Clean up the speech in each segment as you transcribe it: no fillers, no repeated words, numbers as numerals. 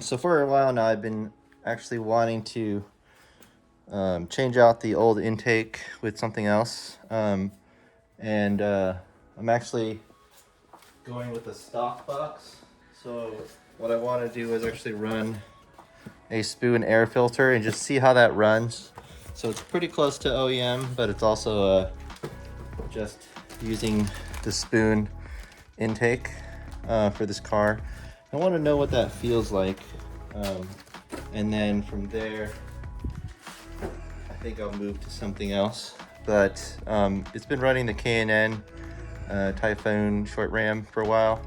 So for a while now, I've been actually wanting to change out the old intake with something else. I'm actually going with a stock box. So what I want to do is actually run a spoon air filter and just see how that runs. So it's pretty close to OEM, but it's also just using the spoon intake for this car. I want to know what that feels like. And then from there, I think I'll move to something else. But it's been running the K&N Typhoon short ram for a while.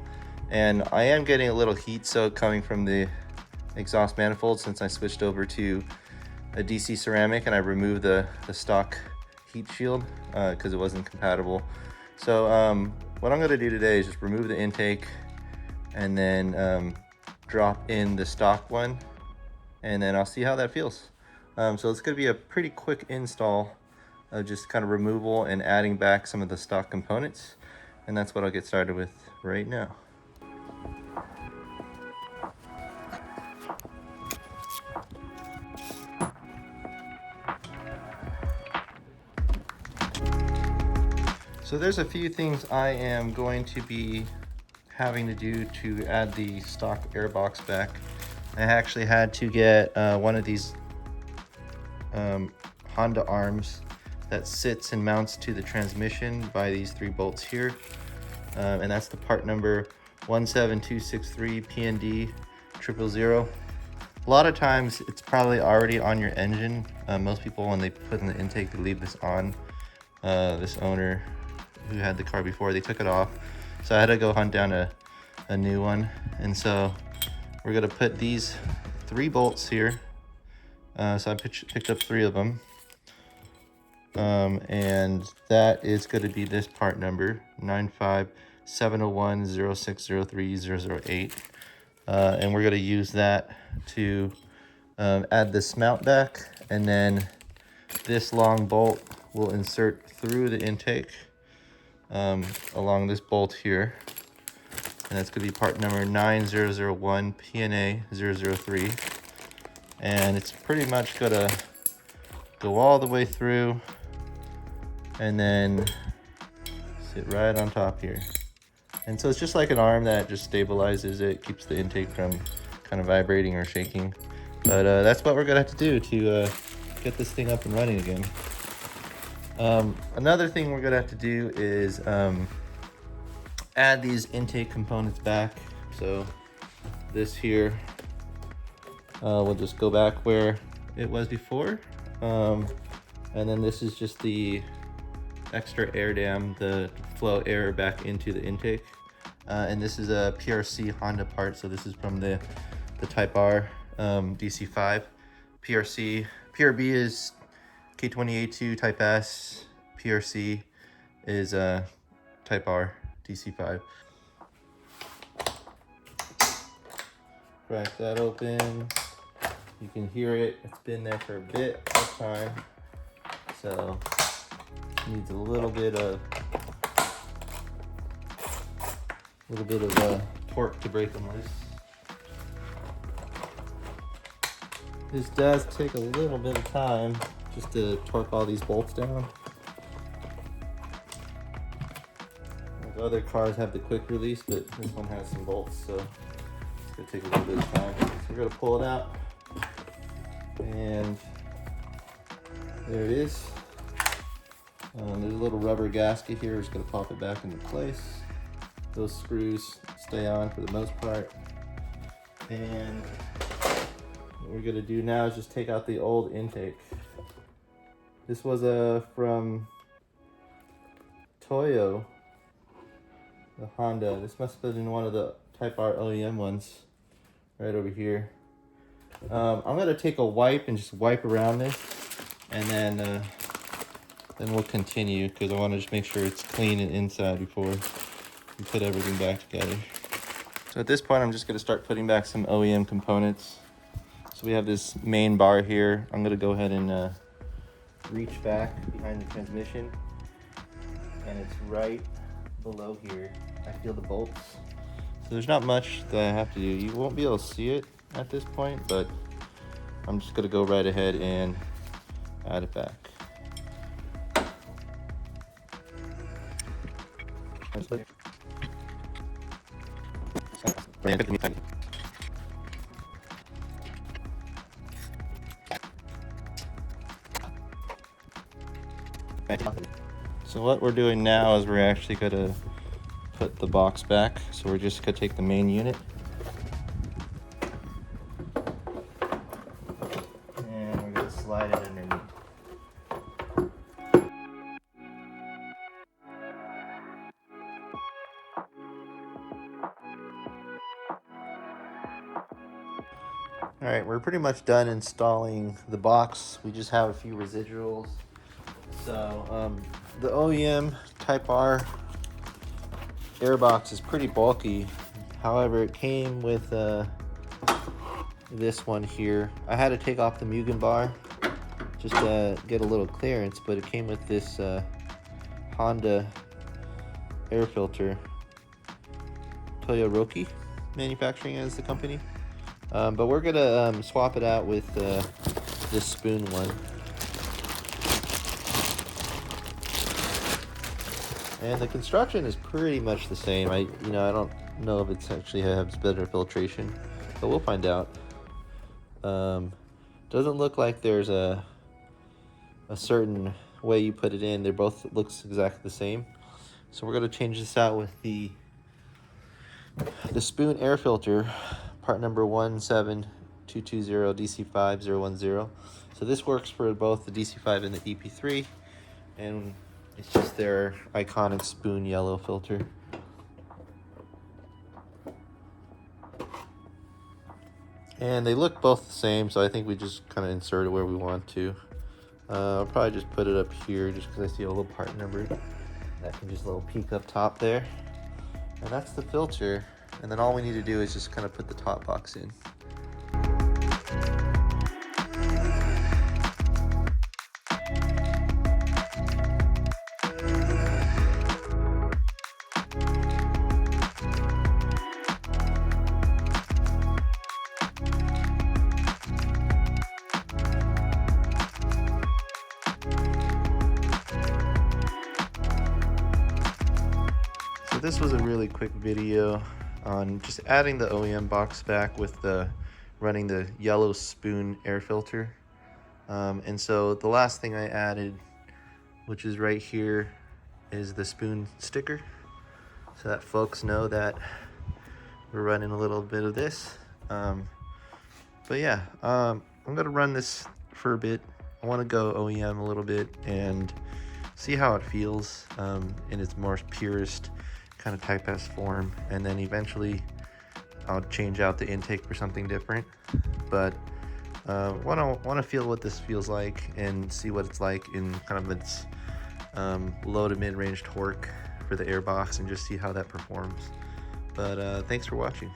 And I am getting a little heat soak coming from the exhaust manifold since I switched over to a DC ceramic and I removed the stock heat shield because it wasn't compatible. So what I'm gonna do today is just remove the intake and then drop in the stock one, and then I'll see how that feels. So it's gonna be a pretty quick install of just kind of removal and adding back some of the stock components. And that's what I'll get started with right now. So there's a few things I am going to be having to do to add the stock airbox back. I actually had to get one of these Honda arms that sits and mounts to the transmission by these 3 bolts here. And that's the part number 17263 PND 000. A lot of times it's probably already on your engine. Most people, when they put in the intake, they leave this on. This owner who had the car before, they took it off. So I had to go hunt down a new one. And so we're gonna put these 3 bolts here. So I picked up 3 of them. And that is gonna be this part number, 9570106030008. And we're gonna use that to add this mount back. And then this long bolt will insert through the intake along this bolt here, and that's going to be part number 9001 PNA 003, and it's pretty much going to go all the way through and then sit right on top here. And so it's just like an arm that just stabilizes it, keeps the intake from kind of vibrating or shaking. But that's what we're going to have to do to get this thing up and running again. Another thing we're gonna have to do is add these intake components back. So this here will just go back where it was before, and then this is just the extra air dam, the flow air back into the intake, and this is a PRC Honda part. So this is from the Type R DC5. PRB is K20A2 Type S, PRC is Type R DC5. Crack that open. You can hear it. It's been there for a bit of time, so needs a little bit of torque to break them loose. This does take a little bit of time just to torque all these bolts down. Like other cars have the quick release, but this one has some bolts, so it's gonna take a little bit of time. So we're gonna pull it out, and there it is. There's a little rubber gasket here. We're just gonna pop it back into place. Those screws stay on for the most part. And what we're gonna do now is just take out the old intake. This was from Toyo, the Honda. This must have been one of the Type R OEM ones right over here. I'm gonna take a wipe and just wipe around this, and then we'll continue because I want to just make sure it's clean and inside before we put everything back together. So at this point, I'm just gonna start putting back some OEM components. So we have this main bar here. I'm gonna go ahead and reach back behind the transmission, and it's right below here. I feel the bolts. So there's not much that I have to do. You won't be able to see it, at this point, but I'm just gonna go right ahead and add it back. So what we're doing now is we're actually gonna put the box back. So we're just gonna take the main unit and we're gonna slide it underneath. All right, we're pretty much done installing the box. We just have a few residuals. So the OEM Type R Airbox is pretty bulky. However, it came with this one here. I had to take off the Mugen bar just to get a little clearance, but it came with this Honda air filter. Toyoroki Manufacturing is the company. But we're gonna swap it out with this spoon one. And the construction is pretty much the same. I don't know if it's actually has better filtration, but we'll find out. Doesn't look like there's a certain way you put it in. They're both looks exactly the same. So we're gonna change this out with the spoon air filter, part number 17220 DC5010. So this works for both the DC5 and the EP3, and it's just their iconic spoon yellow filter. And they look both the same, so I think we just kind of insert it where we want to. I'll probably just put it up here just because I see a little part number that can just a little peek up top there. And that's the filter. And then all we need to do is just kind of put the top box in. So this was a really quick video on just adding the OEM box back with running the yellow spoon air filter. And so the last thing I added, which is right here, is the spoon sticker, so that folks know that we're running a little bit of this. But yeah, I'm gonna run this for a bit. I want to go OEM a little bit and see how it feels in its more purest kind of Type S form, and then eventually I'll change out the intake for something different. But want to feel what this feels like and see what it's like in kind of its low to mid-range torque for the airbox, and just see how that performs. But thanks for watching.